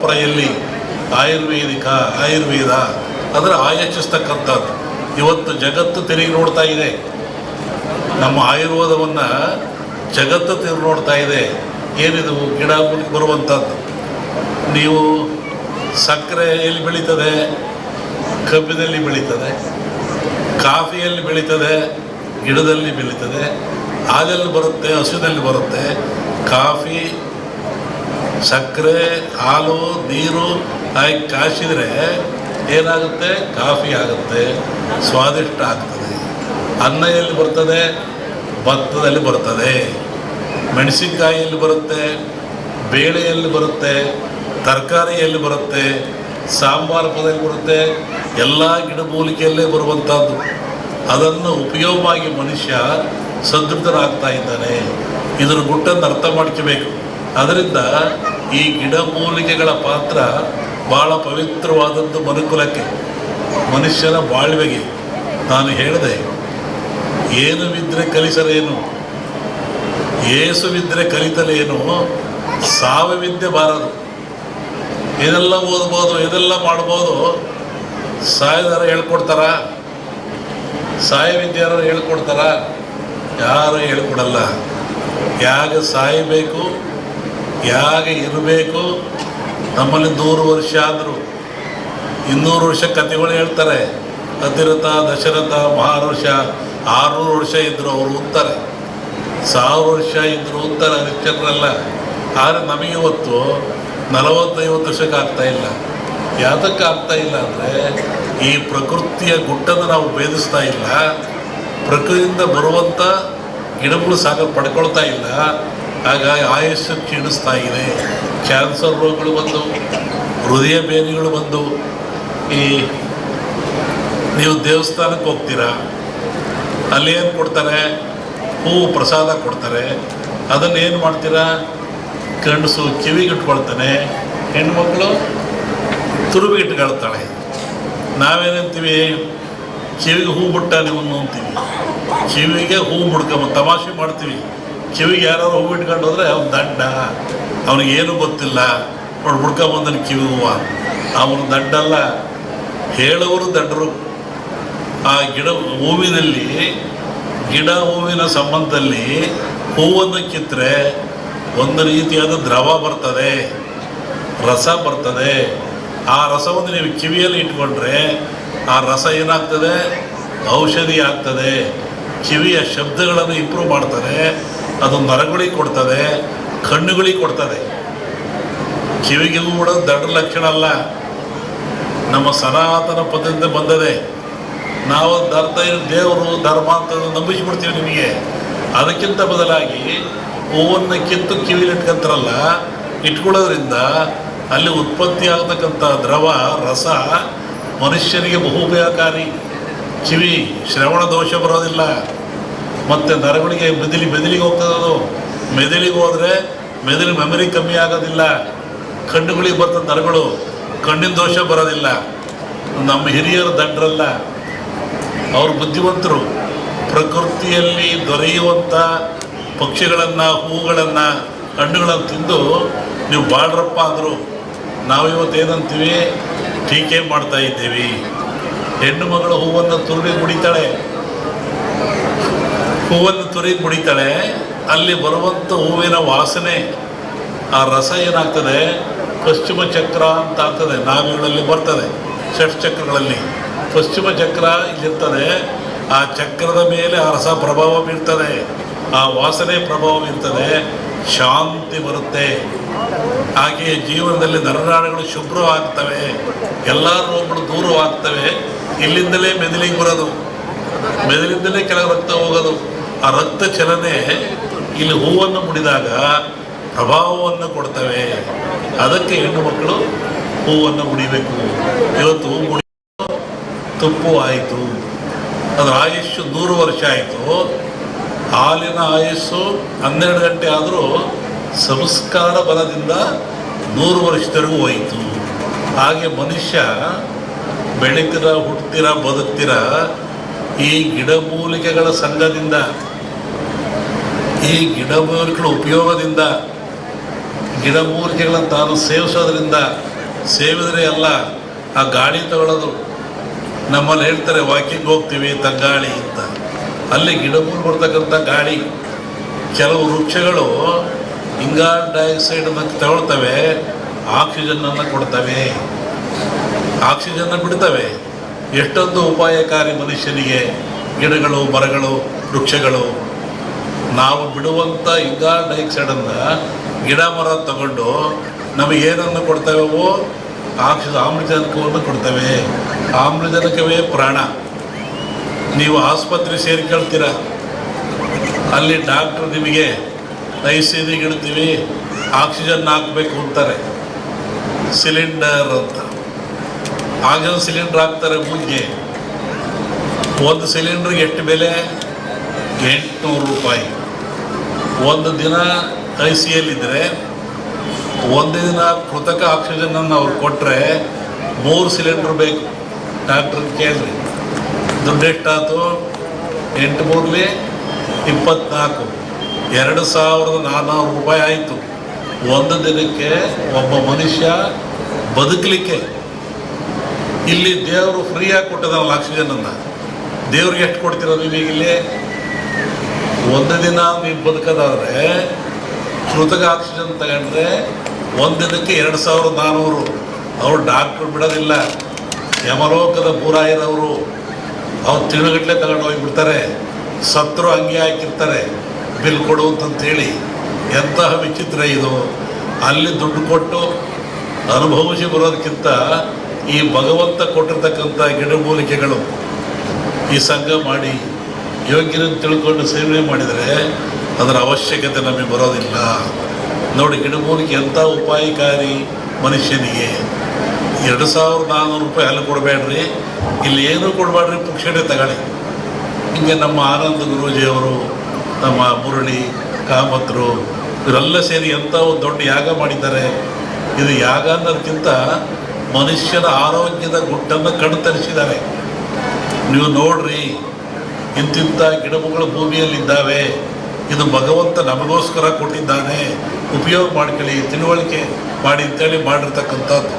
ಪರಂಪರೆಯಲ್ಲಿ ಆಯುರ್ವೇದ ಅಂದರೆ ಆಯೋಚಿಸ್ತಕ್ಕಂಥದ್ದು. ಇವತ್ತು ಜಗತ್ತು ತಿರುಗಿ ನೋಡ್ತಾ ಇದೆ, ನಮ್ಮ ಆಯುರ್ವೇದವನ್ನು ಜಗತ್ತು ತಿರುಗಿ ನೋಡ್ತಾ ಇದೆ. ಏನಿದು ಗಿಡ ಮೂಲಿಕೆ ಬರುವಂಥದ್ದು? ನೀವು ಸಕ್ಕರೆ ಎಲ್ಲಿ ಬೆಳೀತದೆ? ಕಬ್ಬಿನಲ್ಲಿ ಬೆಳೀತದೆ, ಕಾಫಿಯಲ್ಲಿ ಬೆಳೀತದೆ, ಗಿಡದಲ್ಲಿ ಬೆಳೀತದೆ. ಹಾಲಲ್ಲಿ ಬರುತ್ತೆ, ಹಸುವಿನಲ್ಲಿ ಬರುತ್ತೆ. ಕಾಫಿ, ಸಕ್ಕರೆ, ಹಾಲು, ನೀರು ಹಾಕಿ ಕಾಯಿಸಿದರೆ ಏನಾಗುತ್ತೆ? ಕಾಫಿ ಆಗುತ್ತೆ, ಸ್ವಾದಿಷ್ಟ ಆಗ್ತದೆ. ಅನ್ನ ಎಲ್ಲಿ ಬರ್ತದೆ? ಭತ್ತದಲ್ಲಿ ಬರ್ತದೆ. ಮೆಣಸಿನಕಾಯಿಯಲ್ಲಿ ಬರುತ್ತೆ, ಬೇಳೆಯಲ್ಲಿ ಬರುತ್ತೆ, ತರಕಾರಿಯಲ್ಲಿ ಬರುತ್ತೆ, ಸಾಂಬಾರು ಪದದಲ್ಲಿ ಬರುತ್ತೆ. ಎಲ್ಲ ಗಿಡಮೂಲಿಕೆಯಲ್ಲೇ ಬರುವಂಥದ್ದು. ಅದನ್ನು ಉಪಯೋಗವಾಗಿ ಮನುಷ್ಯ ಸದೃಢರಾಗ್ತಾ ಇದ್ದಾನೆ. ಇದರ ಗುಟ್ಟನ್ನು ಅರ್ಥ ಮಾಡ್ಕೋಬೇಕು. ಅದರಿಂದ ಈ ಗಿಡಮೂಲಿಕೆಗಳ ಪಾತ್ರ ಭಾಳ ಪವಿತ್ರವಾದದ್ದು ಮನುಕುಲಕ್ಕೆ, ಮನುಷ್ಯನ ಬಾಳ್ವೆಗೆ. ನಾನು ಹೇಳಿದೆ, ಏನುವಿದ್ದರೆ ಕಲಿಸಲೇನು, ಏಸುವಿದ್ದರೆ ಕಲಿತಲೇನು, ಸಾವಿದ್ದೆ ಬಾರದು. ಇದೆಲ್ಲ ಓದ್ಬೋದು, ಇದೆಲ್ಲ ಮಾಡ್ಬೋದು, ಸಾಯದಾರ ಹೇಳ್ಕೊಡ್ತಾರ? ಸಾಯವಿದ್ಯಾರು ಹೇಳ್ಕೊಡ್ತಾರ? ಯಾರು ಹೇಳ್ಕೊಡಲ್ಲ. ಯಾಗ ಸಾಯಬೇಕು, ಯಾಗ ಇರಬೇಕು. ನಮ್ಮಲ್ಲಿ 100 ವರ್ಷ ಆದರೂ 200 ವರ್ಷ ಕಥೆಗಳು ಹೇಳ್ತಾರೆ. ಅತಿರಥ, ದಶರಥ, ಮಹಾರುಷ 600 ವರ್ಷ ಇದ್ದರು ಅವರು ಅಂತಾರೆ, 1000 ವರ್ಷ ಇದ್ದರು ಅಂತಾರೆ ಹರಿಶ್ಚಂದ್ರಲ್ಲ. ಆದರೆ ನಮಗೆ ಇವತ್ತು 40-50 ವರ್ಷಕ್ಕೆ ಆಗ್ತಾ ಇಲ್ಲ. ಯಾತಕ್ಕೆ ಆಗ್ತಾ ಇಲ್ಲ ಅಂದರೆ ಈ ಪ್ರಕೃತಿಯ ಗುಟ್ಟನ್ನು ನಾವು ಭೇದಿಸ್ತಾ ಇಲ್ಲ. ಪ್ರಕೃತಿಯಿಂದ ಬರುವಂಥ ಗಿಡಗಳು ಪಡ್ಕೊಳ್ತಾ ಇಲ್ಲ. ಹಾಗಾಗಿ ಆಯುಷ್ಯ ಕ್ಷೀಣಿಸ್ತಾ ಇದೆ. ಕ್ಯಾನ್ಸರ್ ರೋಗಗಳು ಬಂದು, ಹೃದಯ ಬೇನೆಗಳು ಬಂದು. ಈ ನೀವು ದೇವಸ್ಥಾನಕ್ಕೆ ಹೋಗ್ತೀರಾ, ಅಲ್ಲಿ ಏನು ಕೊಡ್ತಾರೆ? ಹೂವು ಪ್ರಸಾದ ಕೊಡ್ತಾರೆ. ಅದನ್ನು ಏನು ಮಾಡ್ತೀರಾ? ಗಂಡಸು ಕಿವಿಗೆ ಇಟ್ಕೊಳ್ತಾನೆ, ಹೆಣ್ಮಕ್ಳು ತುರುಬಿಗೆ ಇಟ್ಕೊಳ್ತಾಳೆ. ನಾವೇನಂತೀವಿ? ಕಿವಿಗೆ ಹೂ ಬಿಟ್ಟ ನೀವು ಅಂತೀವಿ. ಕಿವಿಗೆ ಹೂ ಬಿಡ್ಕೊಂಬ ತಮಾಷೆ ಮಾಡ್ತೀವಿ. ಕಿವಿಗೆ ಯಾರು ಹೂ ಇಟ್ಕೊಂಡು ಹೋದ್ರೆ ಅವ್ನು ದಡ್ಡ, ಅವನಿಗೇನು ಗೊತ್ತಿಲ್ಲ, ನೋಡಿ ಹುಡ್ಕೊಂಬಂದನು ಕಿವಿ ಹೂವು. ಅವನು ದಡ್ಡಲ್ಲ, ಹೇಳೋರು ದಡ್ಡರು. ಆ ಹೂವಿನಲ್ಲಿ, ಗಿಡ ಹೂವಿನ ಸಂಬಂಧದಲ್ಲಿ ಹೂವನ್ನು ಕಿತ್ತರೆ ಒಂದು ರೀತಿಯಾದ ದ್ರವ ಬರ್ತದೆ, ರಸ ಬರ್ತದೆ. ಆ ರಸವನ್ನು ನೀವು ಕಿವಿಯಲ್ಲಿ ಇಟ್ಕೊಂಡ್ರೆ ಆ ರಸ ಏನಾಗ್ತದೆ? ಔಷಧಿ ಆಗ್ತದೆ. ಕಿವಿಯ ಶಬ್ದಗಳನ್ನು ಇಂಪ್ರೂವ್ ಮಾಡ್ತದೆ. ಅದು ನರಗಳಿಗೆ ಕೊಡ್ತದೆ, ಕಣ್ಣುಗಳಿಗೆ ಕೊಡ್ತದೆ. ಕಿವಿಗೆ ಹೂ ಬಿಡೋದು ದೊಡ್ಡ ಲಕ್ಷಣ ಅಲ್ಲ, ನಮ್ಮ ಸನಾತನ ಪದ್ಧತಿಯಿಂದ ಬಂದದೆ. ನಾವು ದೇವರು ಧರ್ಮ ಅಂತ ನಂಬಿಸಿಬಿಡ್ತೀವಿ ನಿಮಗೆ. ಅದಕ್ಕಿಂತ ಬದಲಾಗಿ ಹೂವನ್ನು ಕಿತ್ತು ಕಿವಿಲಿ ಇಟ್ಕೊಂತಾರಲ್ಲ, ಇಟ್ಕೊಳ್ಳೋದ್ರಿಂದ ಅಲ್ಲಿ ಉತ್ಪತ್ತಿ ಆಗತಕ್ಕಂಥ ದ್ರವ, ರಸ ಮನುಷ್ಯನಿಗೆ ಬಹುಪಯೋಗಕಾರಿ. ಕಿವಿ ಶ್ರವಣ ದೋಷ ಬರೋದಿಲ್ಲ. ಮತ್ತು ನರಗಳಿಗೆ ಮೆದುಳಿಗೆ ಹೋಗ್ತದೆ. ಅದು ಮೆದುಳಿಗೆ ಹೋದರೆ ಮೆದುಳಿನ ಮೆಮರಿ ಕಮ್ಮಿ ಆಗೋದಿಲ್ಲ. ಕಣ್ಣುಗಳಿಗೆ ಬರ್ತದೆ ನರಗಳು, ಕಣ್ಣಿನ ದೋಷ ಬರೋದಿಲ್ಲ. ನಮ್ಮ ಹಿರಿಯರು ದಡ್ಡರಲ್ಲ, ಅವರು ಬುದ್ಧಿವಂತರು. ಪ್ರಕೃತಿಯಲ್ಲಿ ದೊರೆಯುವಂಥ ಪಕ್ಷಿಗಳನ್ನು, ಹೂಗಳನ್ನು, ಹಣ್ಣುಗಳನ್ನು ತಿಂದು ನೀವು ಬಾಳ್ರಪ್ಪ ಅಂದರು. ನಾವಿವತ್ತೇನಂತೀವಿ? ಟೀಕೆ ಮಾಡ್ತಾ ಇದ್ದೀವಿ. ಹೆಣ್ಣು ಮಗಳು ಹೂವನ್ನು ತುರುಗಿ ಮುಡಿತಾಳೆ, ಹೂವನ್ನು ತುರುಗಿ ಮುಡಿತಾಳೆ. ಅಲ್ಲಿ ಬರುವಂಥ ಹೂವಿನ ವಾಸನೆ, ಆ ರಸ ಏನಾಗ್ತದೆ? ಪಶ್ಚಿಮ ಚಕ್ರ ಅಂತ ಆಗ್ತದೆ. ನಾವಿಗಳಲ್ಲಿ ಬರ್ತದೆ, ಷಟ್ಚಕ್ರಗಳಲ್ಲಿ ಪಶ್ಚಿಮ ಚಕ್ರ ಇಲ್ಲಿರ್ತದೆ. ಆ ಚಕ್ರದ ಮೇಲೆ ಆ ರಸ ಪ್ರಭಾವ ಬೀರ್ತದೆ, ಆ ವಾಸನೆ ಪ್ರಭಾವ ಬೀರ್ತದೆ. ಶಾಂತಿ ಬರುತ್ತೆ. ಹಾಗೆಯೇ ಜೀವನದಲ್ಲಿ ನರನಾಡುಗಳು ಶುಭ್ರವಾಗ್ತವೆ, ಎಲ್ಲ ರೋಗಗಳು ದೂರವಾಗ್ತವೆ. ಇಲ್ಲಿಂದಲೇ ಮೆದುಳಿಗೆ ಬರೋದು, ಮೆದುಳಿಂದಲೇ ಕೆಳಗೆ ರಕ್ತ ಹೋಗೋದು. ಆ ರಕ್ತ ಚಲನೆ ಇಲ್ಲಿ ಹೂವನ್ನು ಮುಡಿದಾಗ ಪ್ರಭಾವವನ್ನು ಕೊಡ್ತವೆ. ಅದಕ್ಕೆ ಹೆಣ್ಣು ಮಕ್ಕಳು ಹೂವನ್ನು ಮುಡಿಬೇಕು. ಇವತ್ತು ಹೂ ಮುಡಿ ತಪ್ಪು ಆಯಿತು. ಅದರ ಆಯುಷ್ಯು 100 ವರ್ಷ ಆಯಿತು. ಹಾಲಿನ ಆಯುಸ್ಸು 12 ಗಂಟೆ ಆದರೂ ಸಂಸ್ಕಾರ ಬಲದಿಂದ 100 ವರ್ಷದವರೆಗೂ ಹೋಯಿತು. ಹಾಗೆ ಮನುಷ್ಯ ಬೆಳೀತೀರ, ಹುಡ್ತೀರ, ಬದುಕ್ತೀರ ಈ ಗಿಡಮೂಲಿಕೆಗಳ ಸಂಘದಿಂದ, ಈ ಗಿಡಮೂಲಿಕೆಗಳ ಉಪಯೋಗದಿಂದ, ಗಿಡಮೂಲಿಕೆಗಳನ್ನು ತಾನು ಸೇವಿಸೋದ್ರಿಂದ ಸೇವಿದ್ರೆ ಎಲ್ಲ ಆ ಗಾಳಿ ತಗೊಳ್ಳೋದು. ನಮ್ಮಲ್ಲಿ ಹೇಳ್ತಾರೆ ವಾಕಿಂಗ್ ಹೋಗ್ತೀವಿ ತಂಗಾಳಿ ಅಂತ, ಅಲ್ಲಿ ಗಿಡಗಳು ಬರ್ತಕ್ಕಂಥ ಗಾಳಿ. ಕೆಲವು ವೃಕ್ಷಗಳು ಇಂಗಾಲ ಡೈಆಕ್ಸೈಡನ್ನು ತಗೊಳ್ತವೆ, ಆಕ್ಸಿಜನ್ನನ್ನು ಕೊಡ್ತವೆ, ಆಕ್ಸಿಜನ್ನ ಬಿಡ್ತವೆ. ಎಷ್ಟೊಂದು ಉಪಾಯಕಾರಿ ಮನುಷ್ಯನಿಗೆ ಗಿಡಗಳು, ಮರಗಳು, ವೃಕ್ಷಗಳು. ನಾವು ಬಿಡುವಂಥ ಇಂಗಾಲ ಡೈಆಕ್ಸೈಡನ್ನು ಗಿಡ ಮರ ತಗೊಂಡು ನಮಗೇನನ್ನು ಕೊಡ್ತವೆವೋ ಆಮ್ಲಜನಕವನ್ನು ಕೊಡ್ತವೆ. ಆಮ್ಲಜನಕವೇ ಪ್ರಾಣ. ನೀವು ಆಸ್ಪತ್ರೆ ಸೇರಿಕೊಳ್ತೀರ, ಅಲ್ಲಿ ಡಾಕ್ಟ್ರು ನಿಮಗೆ ಐಸಿಯುಗೆ ಇಡ್ತೀವಿ, ಆಕ್ಸಿಜನ್ ಹಾಕಬೇಕು ಅಂತಾರೆ, ಸಿಲಿಂಡರ್ ಅಂತ. ಆಕ್ಸಿಜನ್ ಸಿಲಿಂಡರ್ ಹಾಕ್ತಾರೆ ಮೂಗಿಗೆ. ಒಂದು ಸಿಲಿಂಡ್ರಿಗೆ ಎಷ್ಟು ಬೆಲೆ? 800 ರೂಪಾಯಿ. ಒಂದು ದಿನ ಐಸಿಯಲ್ಲಿದ್ದರೆ ಒಂದು ದಿನ ಕೃತಕ ಆಕ್ಸಿಜನನ್ನು ಅವ್ರು ಕೊಟ್ಟರೆ 3 ಸಿಲಿಂಡ್ರ್ ಬೇಕು. ಡಾಕ್ಟ್ರನ್ನ ಕೇಳಿರಿ, ದುಡ್ಡು ಎಷ್ಟಾಯ್ತು? 8 3 24, 2400 ರೂಪಾಯಿ ಆಯಿತು ಒಂದು ದಿನಕ್ಕೆ ಒಬ್ಬ ಮನುಷ್ಯ ಬದುಕಲಿಕ್ಕೆ. ಇಲ್ಲಿ ದೇವರು ಫ್ರೀಯಾಗಿ ಕೊಟ್ಟದಲ್ಲ ಆಕ್ಸಿಜನನ್ನು. ದೇವ್ರಿಗೆ ಎಷ್ಟು ಕೊಡ್ತಿರೋದು ನೀವೀಗಿಲ್ಲಿ? ಒಂದು ದಿನ ನೀವು ಬದುಕೋದಾದರೆ ಕೃತಕ ಆಕ್ಸಿಜನ್ ತಗೊಂಡ್ರೆ ಒಂದು ದಿನಕ್ಕೆ 2400. ಅವ್ರು ಡಾಕ್ಟ್ರು ಬಿಡೋದಿಲ್ಲ, ಯಮಲೋಕದ ಪೂರಾಯಿರವರು ಅವ್ರು ತಿಳುಗಟ್ಟಲೆ ತಗೊಂಡು ಹೋಗಿಬಿಡ್ತಾರೆ. ಸತ್ರು ಹಂಗೆ ಹಾಕಿರ್ತಾರೆ ಬಿಲ್ ಕೊಡು ಅಂತಂತೇಳಿ. ಎಂತಹ ವಿಚಿತ್ರ ಇದು! ಅಲ್ಲಿ ದುಡ್ಡು ಕೊಟ್ಟು ಅನುಭವಿಸಿ ಬರೋದಕ್ಕಿಂತ ಈ ಭಗವಂತ ಕೊಟ್ಟಿರ್ತಕ್ಕಂಥ ಗಿಡಮೂಲಿಕೆಗಳು ಈ ಸಂಘ ಮಾಡಿ ಯೋಗ್ಯರನ್ನು ತಿಳ್ಕೊಂಡು ಸೇವನೆ ಮಾಡಿದರೆ ಅದರ ಅವಶ್ಯಕತೆ ನಮಗೆ ಬರೋದಿಲ್ಲ. ನೋಡಿ, ಗಿಡಮೂಲಿಕೆ ಎಂಥ ಉಪಾಯಕಾರಿ ಮನುಷ್ಯನಿಗೆ. 2400 ರೂಪಾಯಿ ಅಲ್ಲಿ ಕೊಡಬೇಡ್ರಿ, ಇಲ್ಲಿ ಏನೂ ಕೊಡಬೇಡ್ರಿ, ಪುಕ್ಷಟೆ ತಗೊಳ್ಳಿ. ಹಿಂಗೆ ನಮ್ಮ ಆನಂದ ಗುರೂಜಿಯವರು, ನಮ್ಮ ಮುರಳಿ ಕಾಮತ್ರು ಇವರೆಲ್ಲ ಸೇರಿ ಎಂಥ ಒಂದು ದೊಡ್ಡ ಯಾಗ ಮಾಡಿದ್ದಾರೆ. ಇದು ಯಾಗ ಅನ್ನೋದಕ್ಕಿಂತ ಮನುಷ್ಯನ ಆರೋಗ್ಯದ ಗುಟ್ಟನ್ನು ಕಣ್ತರಿಸಿದ್ದಾರೆ. ನೀವು ನೋಡ್ರಿ, ಇಂತಿಂಥ ಗಿಡಮೂಗಳು ಭೂಮಿಯಲ್ಲಿದ್ದಾವೆ. ಇದು ಭಗವಂತ ನಮಗೋಸ್ಕರ ಕೊಟ್ಟಿದ್ದಾನೆ, ಉಪಯೋಗ ಮಾಡ್ಕೊಳ್ಳಿ, ತಿಳುವಳಿಕೆ ಮಾಡಿ ಅಂತೇಳಿ ಮಾಡಿರ್ತಕ್ಕಂಥದ್ದು.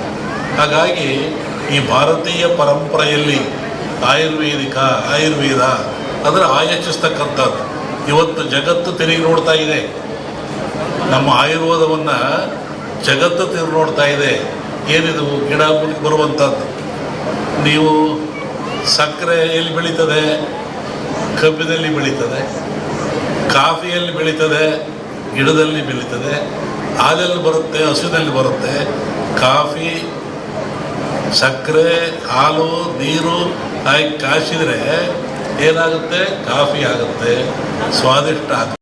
ಹಾಗಾಗಿ ಈ ಭಾರತೀಯ ಪರಂಪರೆಯಲ್ಲಿ ಆಯುರ್ವೇದ ಅದರ ಆಯೋಜಿಸ್ತಕ್ಕಂಥದ್ದು. ಇವತ್ತು ಜಗತ್ತು ತಿರುಗಿ ನೋಡ್ತಾ ಇದೆ, ನಮ್ಮ ಆಯುರ್ವೇದವನ್ನು ಜಗತ್ತು ತಿರುಗಿ ನೋಡ್ತಾ ಇದೆ. ಏನಿದು ಗಿಡ ಮೂಲಿಕೆ ಬರುವಂಥದ್ದು. ನೀವು ಸಕ್ಕರೆ ಎಲ್ಲಿ ಬೆಳೀತದೆ? ಕಬ್ಬಿನಲ್ಲಿ ಬೆಳೀತದೆ, ಕಾಫಿಯಲ್ಲಿ ಬೆಳೀತದೆ, ಗಿಡದಲ್ಲಿ ಬೆಳೀತದೆ. ಹಾಲಲ್ಲಿ ಬರುತ್ತೆ, ಹಸುವಿನಲ್ಲಿ ಬರುತ್ತೆ. ಕಾಫಿ, ಸಕ್ಕರೆ, ಹಾಲು, ನೀರು ಹಾಕಿ ಕಾಯಿಸಿದರೆ ಏನಾಗುತ್ತೆ? ಕಾಫಿ ಆಗುತ್ತೆ, ಸ್ವಾದಿಷ್ಟ ಆಗುತ್ತೆ.